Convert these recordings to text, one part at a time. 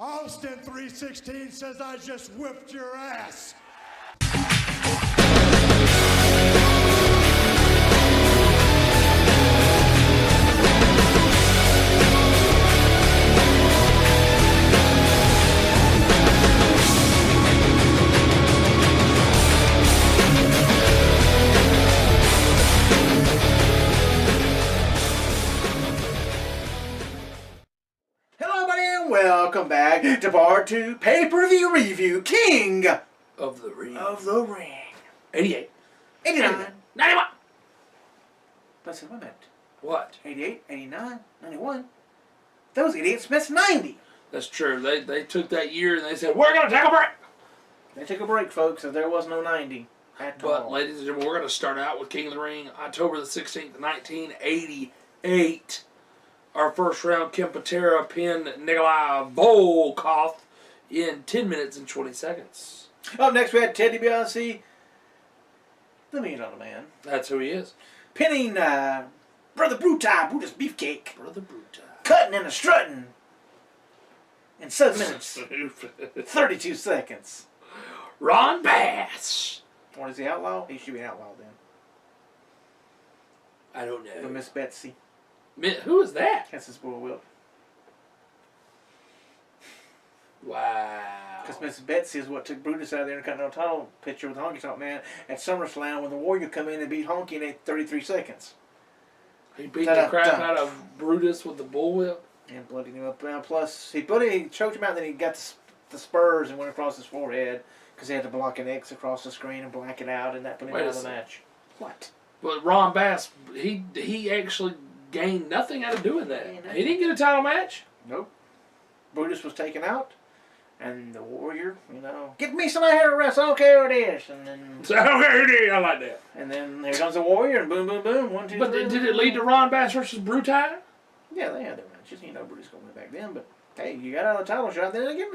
Austin 316 says I just whipped your ass. Welcome back to part 2 pay-per-view review. King of the Ring. 88. 89. 91. That's what I meant. What? 88, 89, 91. Those idiots missed 90. That's true. They took that year and they said, we're going to take a break. They took a break, folks, so there was no 90 at all. But, ladies and gentlemen, we're going to start out with King of the Ring, October the 16th, 1988. Our first round, Ken Patera pinned Nikolai Volkoff in 10 minutes and 20 seconds. Up next, we had Ted DiBiase, the $1 Million Man. That's who he is. Pinning Brother Brutus Beefcake. Brother Brutus. Cutting and strutting in 7 minutes, 32 seconds. Ron Bass. What is he, outlaw? He should be an outlaw then. I don't know. The Miss Betsy. Who is that? That's his boy Will. Wow. Because Miss Betsy is what took Brutus out of the Intercontinental title picture with the Honky Tonk Man at SummerSlam when the Warrior come in and beat Honky in 33 seconds. He beat the crap out of Brutus with the bullwhip. And bloodied him up. Plus, he choked him out, then he got the spurs and went across his forehead because he had to block an X across the screen and black it out, and that put him out of the match. What? But Ron Bass, he actually gained nothing out of doing that. He didn't get a title match. Nope. Brutus was taken out, and the Warrior, get me somebody here to wrestle. I don't care who it is. And then I don't care who it is. I like that. And then here comes the Warrior, and boom, boom, boom. 1, 2, but 3. Did it lead to Ron Bass versus Brutus? Yeah, they had their matches. Brutus going to win back then. But hey, you got out of the title shot, then again,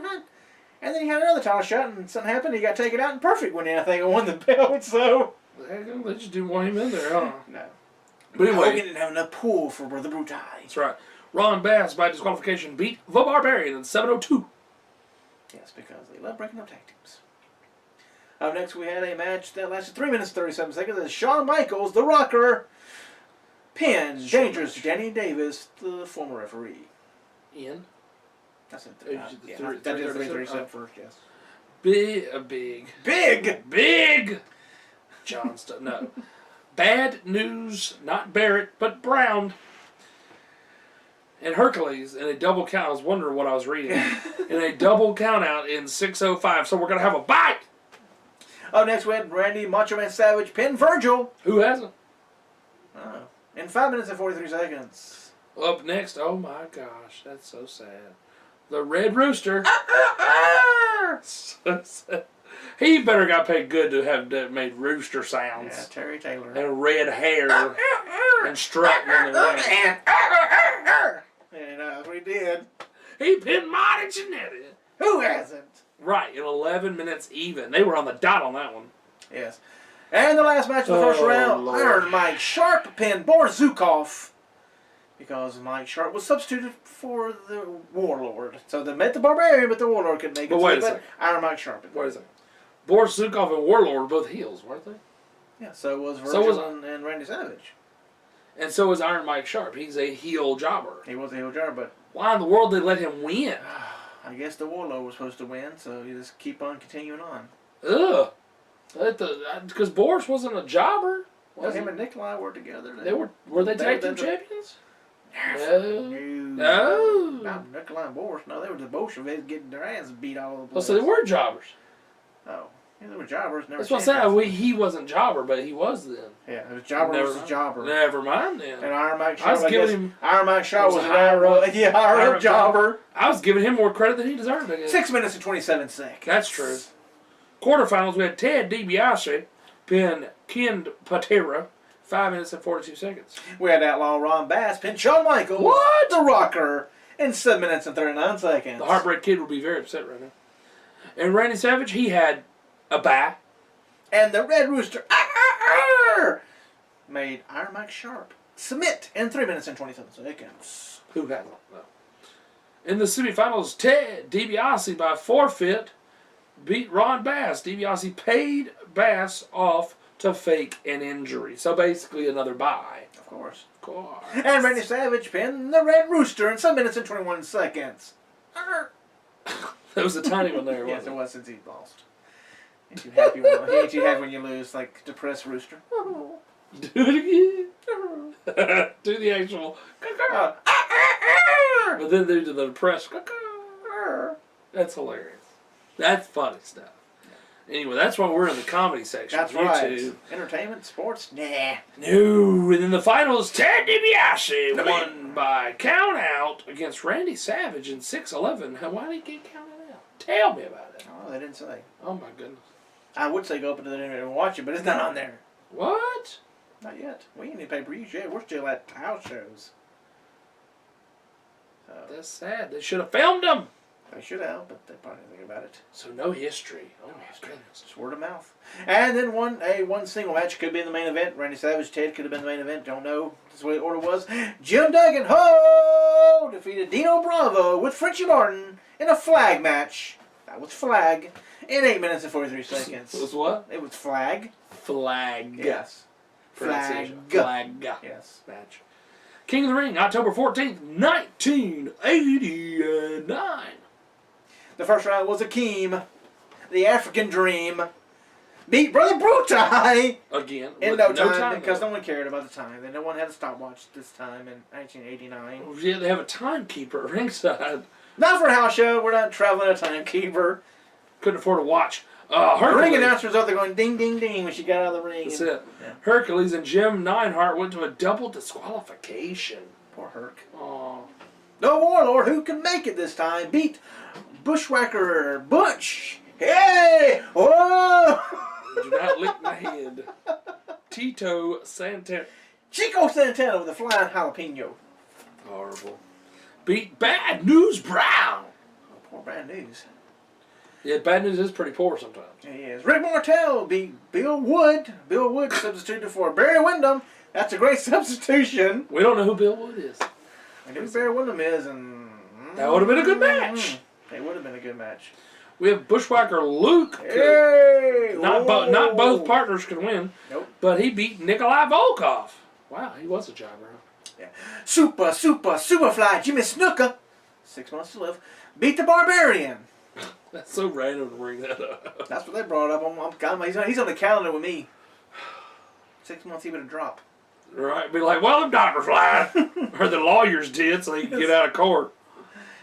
and then he had another title shot, and something happened. He got taken out in Perfect when I think won the belt. So they just didn't want him in there, huh? No. But anyway, Hogan didn't have enough pull for Brother Brutus. That's right. Ron Bass, by disqualification, beat The Barbarian in 7:02. Yes, because they love breaking up tag teams. Up next, we had a match that lasted 3 minutes 37 seconds as Shawn Michaels, the Rocker, pinned Dangerous Danny Davis, the former referee. Ian? That's it. That is 337 first, yes. Big! John stuff. No. Bad news, not Barrett, but Brown. And Hercules in a double count. I was wondering what I was reading. In a double count out in 6:05. So we're going to have a bite. Up next, we had Randy Macho Man Savage pin Virgil. Who hasn't? Oh. In 5 minutes and 43 seconds. Up next, oh my gosh, that's so sad. The Red Rooster. So sad. He better got paid good to have made rooster sounds. Yeah, Terry Taylor. And red hair. And strutting in the ring. And we did. He pinned Marty Jannetty. Who hasn't? Right, in 11 minutes even. They were on the dot on that one. Yes. And the last match of the first round, Lord. Iron Mike Sharpe pinned Boris Zhukov because Mike Sharpe was substituted for the Warlord. So they met the Barbarian, but the Warlord couldn't make it. But wait a second. Iron Mike Sharpe. Wait a second. Boris Zhukov and Warlord were both heels, weren't they? Yeah, so was Virgil and Randy Savage. And so is Iron Mike Sharpe. He's a heel jobber. He was a heel jobber, but why in the world did they let him win? I guess the Warlord was supposed to win, so you just keep on continuing on. Ugh. Because Boris wasn't a jobber. Well, him and Nikolai were together. Were they tag team champions? No. Not Nikolai and Boris. No, they were the Bolsheviks getting their ass beat all over the place. Oh, so they were jobbers. Oh. Yeah, they were jobbers. Never. That's what I said. He wasn't jobber, but he was then. Yeah, it was jobber versus jobber. Never mind then. And Iron Mike Sharpe, I was giving him. Iron Mike Sharpe was higher up jobber. I was giving him more credit than he deserved, I guess. 6 minutes and 27 seconds. That's true. Quarterfinals, we had Ted DiBiase pin Ken Patera, 5 minutes and 42 seconds. We had Outlaw Ron Bass pin Shawn Michaels, the Rocker, in 7 minutes and 39 seconds. The Heartbreak Kid would be very upset right now. And Randy Savage, he had a bye. And the Red Rooster made Iron Mike Sharpe submit in 3 minutes and 27 seconds. Who hasn't? No. In the semifinals, Ted DiBiase by forfeit beat Ron Bass. DiBiase paid Bass off to fake an injury. So basically another bye. Of course. Of course. And Randy Savage pinned the Red Rooster in 7 minutes and 21 seconds. There was a tiny one there, Yes, wasn't it was since he lost. Ain't you happy when, ain't you happy when you lose, like depressed Rooster? Do it again. Do the actual. But then do the depressed. That's hilarious. That's funny stuff. Anyway, that's why we're in the comedy section. That's right. Entertainment, sports, nah. No, and in the finals, Ted DiBiase won by count out against Randy Savage in 6-11. Why did he get counted out? Tell me about it. Oh, they didn't say. Oh my goodness. I would say go up into the internet and watch it, but it's not on there. What? Not yet. We ain't any pay-per-views yet. We're still at house shows. So, That's sad. They should have filmed them. they should have, but they probably didn't think about it. So no history. Oh my goodness. Just word of mouth. And then one single match could be in the main event. Randy Savage, Ted could have been the main event. Don't know. That's the way the order was. Jim Duggan, defeated Dino Bravo with Frenchy Martin in a flag match. That was flag. In 8 minutes and 43 seconds. It was what? It was flag. Flag. Yes. Flag. Flag. Yes. Match. King of the Ring, October 14th, 1989. The first round was Akeem, the African Dream, beat Brother Brutus Again. in no time because no one cared about the time. And no one had a stopwatch this time in 1989. Yeah, they have a timekeeper at ringside. Not for a house show. We're not traveling a timekeeper. Couldn't afford to watch. The Hercules. ring announcer was out there going ding, ding, ding when she got out of the ring. That's it. Yeah. Hercules and Jim Neidhart went to a double disqualification. Poor Herc. Oh. The Warlord, who can make it this time, beat Bushwhacker Butch. Hey! Whoa! Do not lick my head. Tito Santana. Chico Santana with a flying jalapeno. Horrible. Beat Bad News Brown. Oh, poor Bad News. Yeah, Bad News is pretty poor sometimes. He is. Rick Martel beat Bill Wood. Bill Wood substituted for Barry Windham. That's a great substitution. We don't know who Bill Wood is. I know who Barry Windham is, and that would have been a good match. It would have been a good match. We have Bushwhacker Luke. Hey! Not both partners can win. Nope. But he beat Nikolai Volkoff. Wow, he was a jobber. Huh? Yeah. Superfly Jimmy Snuka. 6 months to live. Beat the Barbarian. That's so random to bring that up. That's what they brought up. He's on the calendar with me. 6 months he would have dropped. Right? Be like, well, the doctors lied. Or the lawyers did so he could get out of court.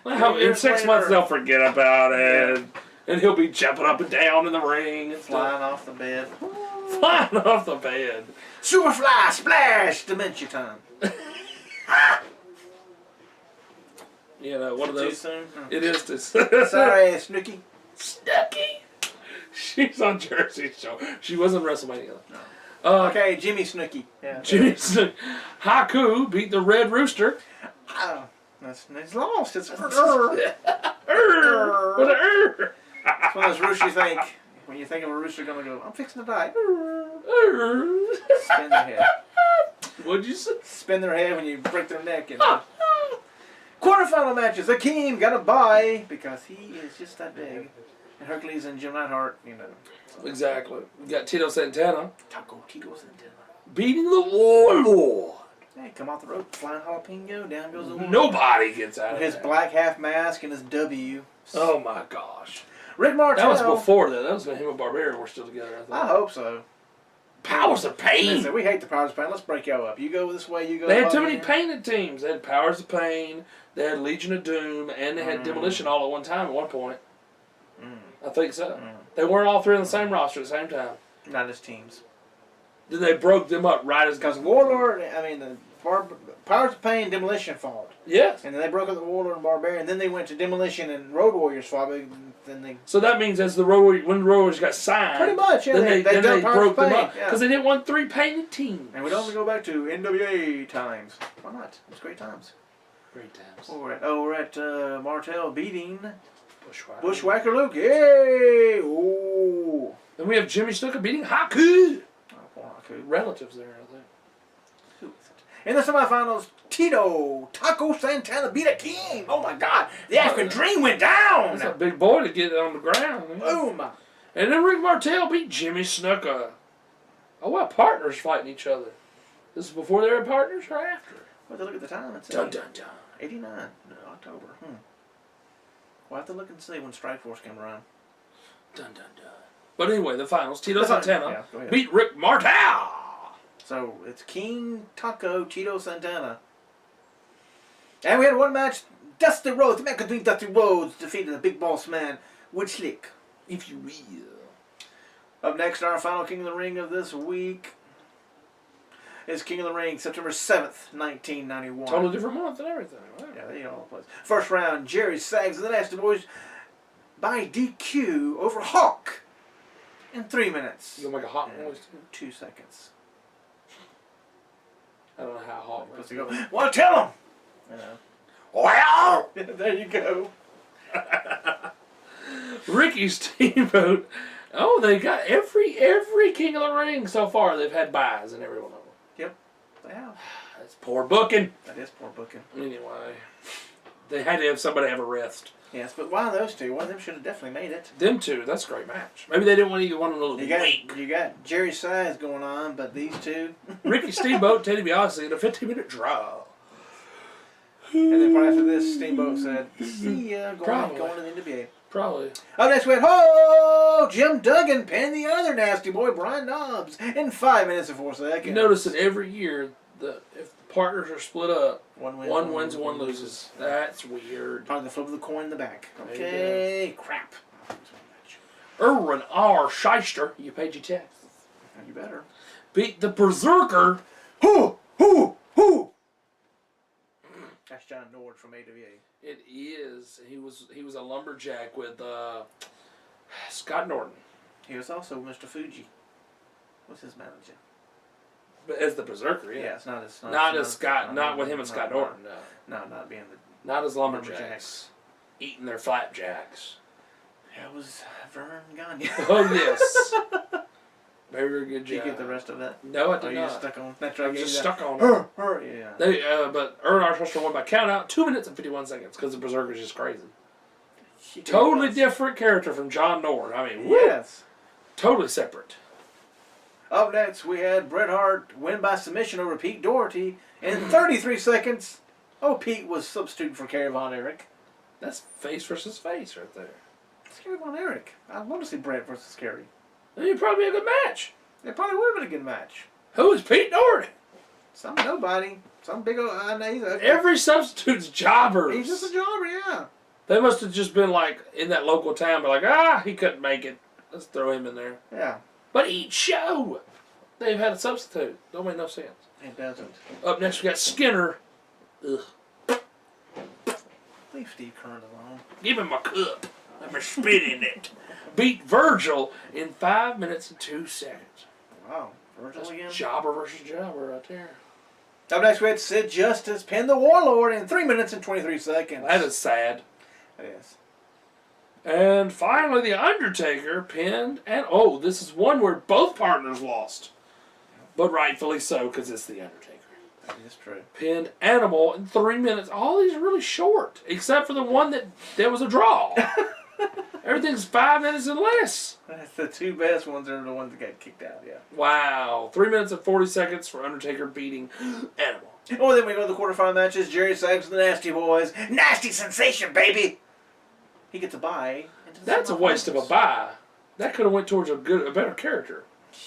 Well, in 6 months they'll forget about it. Yeah. And he'll be jumping up and down in the ring. And flying off the bed. Flying off the bed. Superfly Splash Dementia Time. You know, one of those. Too soon? It is too soon. Sorry, Snooky. Snooky. She's on Jersey Show. She wasn't WrestleMania. No. Okay, Jimmy Snooky. Yeah. Jimmy Snooky. Haku beat the Red Rooster. It's lost. It's What a It's one of those roosters you think, when you think of a rooster going to go, I'm fixing to die. Spin their head. What'd you say? Spin their head when you break their neck. And quarterfinal matches. Akeem got a bye because he is just that big. And Hercules and Jim Neidhart, you know. So. Exactly. We got Tito Santana. Tito Santana. Beating the Warlord. Hey, come off the rope, flying jalapeno, down goes the Warlord. Nobody gets out of his that. black half mask and his W. Oh my gosh. Rick Martel. That was before that. That was when him and Barbarian were still together, I think. I hope so. Powers of Pain. Listen, we hate the Powers of Pain. Let's break y'all up. You go this way, you go They had too many painted teams. They had Powers of Pain, they had Legion of Doom, and they had Demolition all at one time at one point. I think so. They weren't all three on the same roster at the same time. Not as teams. Then they broke them up right as... Because Warlord, the Powers of Pain, Demolition fought. Yes. And then they broke up the Warlord and Barbarian. Then they went to Demolition and Road Warriors fought. Then they... So that means as the Road Warriors, when the Road Warriors got signed... Pretty much, yeah. Then they broke them up. Yeah. Because they didn't want three painted teams. And we'd only go back to NWA times. Why not? It was great times. Great times. We're at Martel beating... Bushwhacker Luke. Yay! Ooh. Then we have Jimmy Snuka beating Haku. Oh, poor Haku. Relatives there, I think. Who is it? In the semifinals, Taco Santana beat Akeem. Oh my God, the African Dream went down. That's a big boy to get it on the ground. Man. Boom. And then Rick Martel beat Jimmy Snuka. Oh, wow, partners fighting each other. This is before they were partners or after? Well, to look at the time, it's Dun dun dun. 89 October. We'll have to look and see when Strikeforce came around. Dun dun dun. But anyway, the finals. Tito Yeah, Santana go ahead. beat Rick Martel. So it's King Taco Tito Santana. And we had one match. Dusty Rhodes, the man between Dusty Rhodes defeated the Big Boss Man, Wood Slick, if you will. Up next, our final King of the Ring of this week is King of the Ring, September 7th, 1991. Totally different month and everything. Wow. Yeah, they all play. First round, Jerry Sags and the Nasty Boys by DQ over Hawk in 3 minutes. You gonna make a hot and noise too? 2 seconds. I don't know how hot. Supposed to go, well, tell him! You know. Wow! There you go. Ricky Steamboat. Oh, they got every King of the Ring so far. They've had buys in every one of them. Yep, they have. That's poor booking. That is poor booking. Anyway, they had to have somebody have a rest. Yes, but one of those two, one of them should have definitely made it. Them two, that's a great match. Maybe they didn't want to want a little weak. You got Jerry Sags going on, but these two. Ricky Steamboat, Teddy DiBiase in a 15-minute draw. And then right after this, Steamboat said, see ya, going to the NWA. Probably. Up next we had, Jim Duggan pinned the other nasty boy, Brian Knobbs, in 5 minutes and 4 seconds. You notice that every year, if partners are split up, one wins, one loses. loses. That's weird. Probably the flip of the coin in the back. Okay, crap. Irwin R. Schyster, you paid your taxes. You better. Beat the Berzerker. Who? That's John Nord from AWA. It is. He was a lumberjack with Scott Norton. He was also Mr. Fuji. What's his manager? But as the Berserker, yeah. Yeah, it's not as... Not with him and Scott Norton, no. No, not being the... Not as lumberjacks. Eating their flapjacks. That was Vern Gagne. Oh, yes. Very good job. Did you get the rest of that? No, I did not. not. You just stuck on... That's right. I'm just stuck on it. Yeah. But Irwin R. Schyster won by count out 2 minutes and 51 seconds because the Berserker's just crazy. Totally different character from John Nord. I mean, yes. Totally separate. Up next, we had Bret Hart win by submission over Pete Doherty in 33 seconds. Oh, Pete was substituting for Kerry Von Erich. That's face versus face right there. It's Kerry Von Erich. I want to see Bret versus Kerry. It'd probably be a good match. It probably would have been a good match. Who is Pete Doherty? Some nobody. Some big old... Every substitute's jobbers. He's just a jobber, yeah. They must have just been like in that local town, but like, he couldn't make it. Let's throw him in there. Yeah. But each show, they've had a substitute. Don't make no sense. It doesn't. Up next, we got Skinner. Ugh. Leave Steve Keirn alone. Give him my cup. Let me spit in it. Beat Virgil in 5 minutes and 2 seconds. Wow. Virgil again? Jobber versus jobber right there. Up next, we had Sid Justice pin the Warlord in 3 minutes and 23 seconds. That is sad. It is. And finally, the Undertaker pinned, and this is one where both partners lost. But rightfully so, because it's the Undertaker. That is true. Pinned Animal in 3 minutes. All these are really short, except for the one that there was a draw. Everything's 5 minutes and less. The two best ones are the ones that got kicked out, yeah. Wow. 3 minutes and 40 seconds for Undertaker beating Animal. Oh, then we go to the quarterfinal matches. Jerry Sags and the Nasty Boys. Nasty sensation, baby! He gets a bye. That's a waste of a bye. That could have went towards a better character.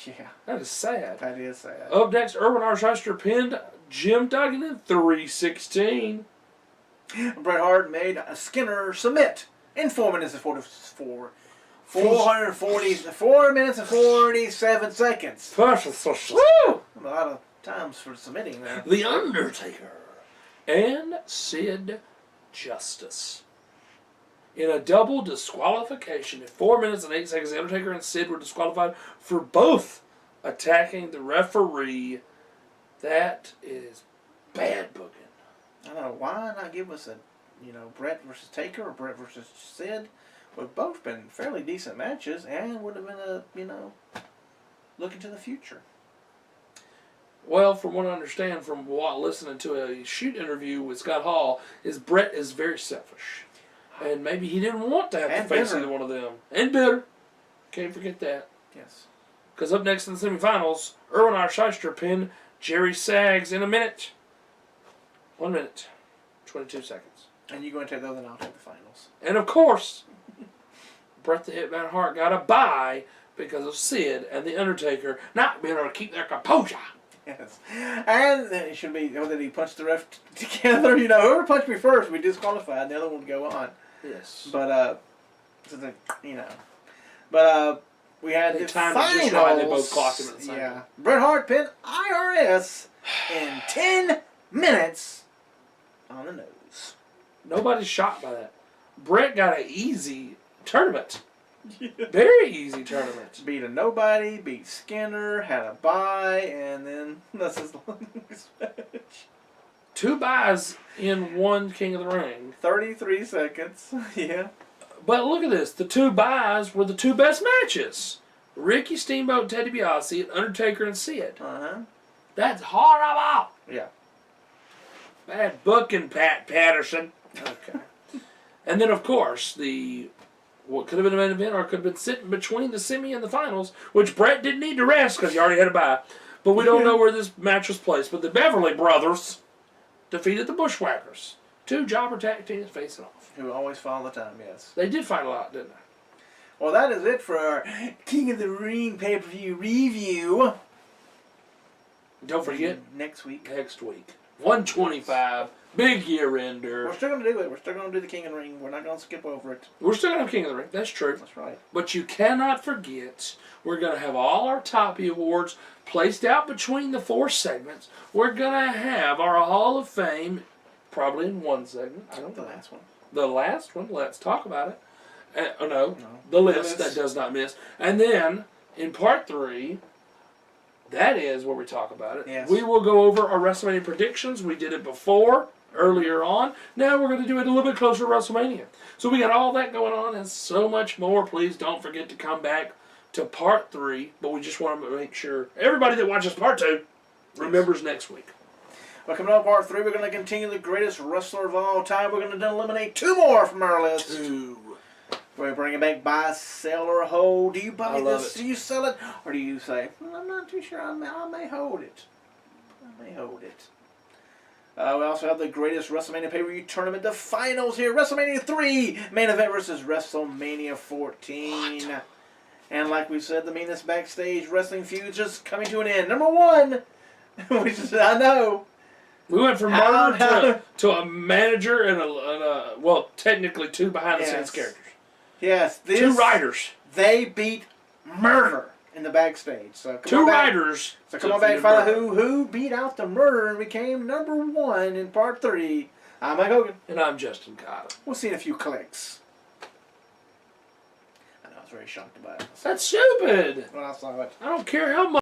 Yeah. That is sad. That is sad. Up next, Irwin R. Schyster pinned Jim Duggan in 3:16. Bret Hart made a Skinner submit in 4 minutes and 4 minutes and 47 seconds. Woo! A lot of times for submitting there. The Undertaker and Sid Justice. In a double disqualification, in 4 minutes and 8 seconds, the Undertaker and Sid were disqualified for both attacking the referee. That is bad booking. I don't know, why not give us a, Bret versus Taker or Bret versus Sid? Would both been fairly decent matches and would have been a, look into the future. Well, from what I understand from listening to a shoot interview with Scott Hall, is Bret is very selfish. And maybe he didn't want to have to face either one of them. And bitter. Can't forget that. Yes. Because up next in the semifinals, Irwin R. Schyster pinned Jerry Sags in a minute. 1 minute. 22 seconds. And you're going to take those and I'll take the finals. And of course, Bret the Hitman Hart got a bye because of Sid and The Undertaker not being able to keep their composure. Yes. And it should be, did he punch the ref together? You know, whoever punched me first, we disqualified, and the other one would go on. Yes. But, But, we had the finals. Just right, they both clocked him at the same time. Bret Hart pinned IRS in 10 minutes on the nose. Nobody's shocked by that. Bret got an easy tournament. Very easy tournament. Beat a nobody, beat Skinner, had a bye, and then that's his longest match. 2 buys in 1 King of the Ring. 33 seconds. Yeah. But look at this. The 2 buys were the 2 best matches. Ricky Steamboat, Ted DiBiase, and Undertaker and Sid. Uh-huh. That's horrible. Yeah. Bad booking, Pat Patterson. Okay. And then, of course, what could have been a main event or could have been sitting between the semi and the finals, which Bret didn't need to rest because he already had a bye. But we don't know where this match was placed. But the Beverly Brothers defeated the Bushwhackers. 2 jobber tag teams facing off. Who always fall the time, yes. They did fight a lot, didn't they? Well, that is it for our King of the Ring pay-per-view review. Don't forget, next week. 125, big year-ender. We're still going to do it. We're still going to do the King of the Ring. We're not going to skip over it. We're still going to have King of the Ring. That's true. That's right. But you cannot forget, we're going to have all our Toppy Awards placed out between the 4 segments. We're going to have our Hall of Fame, probably in 1 segment. I don't know. The last one. The last one. Let's talk about it. The list that does not miss. And then, in part 3... that is where we talk about it. Yes. We will go over our WrestleMania predictions. We did it before, earlier on. Now we're going to do it a little bit closer to WrestleMania. So we got all that going on and so much more. Please don't forget to come back to part 3. But we just want to make sure everybody that watches part 2 remembers next week. Well, coming up part 3, we're going to continue the greatest wrestler of all time. We're going to eliminate 2 more from our list. 2. We're bringing back buy, sell, or hold. Do you buy this? It. Do you sell it? Or do you say, I'm not too sure. I may hold it. I may hold it. We also have the greatest WrestleMania pay-per-view tournament, the finals here. WrestleMania 3 main event versus WrestleMania 14. What? And like we said, the meanest backstage wrestling feud just coming to an end. Number 1, which is, I know. We went from murder to a manager and well, technically 2 behind-the-scenes characters. Yes. 2 writers. They beat Murder in the backstage. So 2 writers. So come on back and find out who beat out the Murder and became number 1 in part 3. I'm Mike Hogan. And I'm Justin Cotter. We'll see in a few clicks. I know, I was very shocked about it. That's stupid. When I saw it. I don't care how much.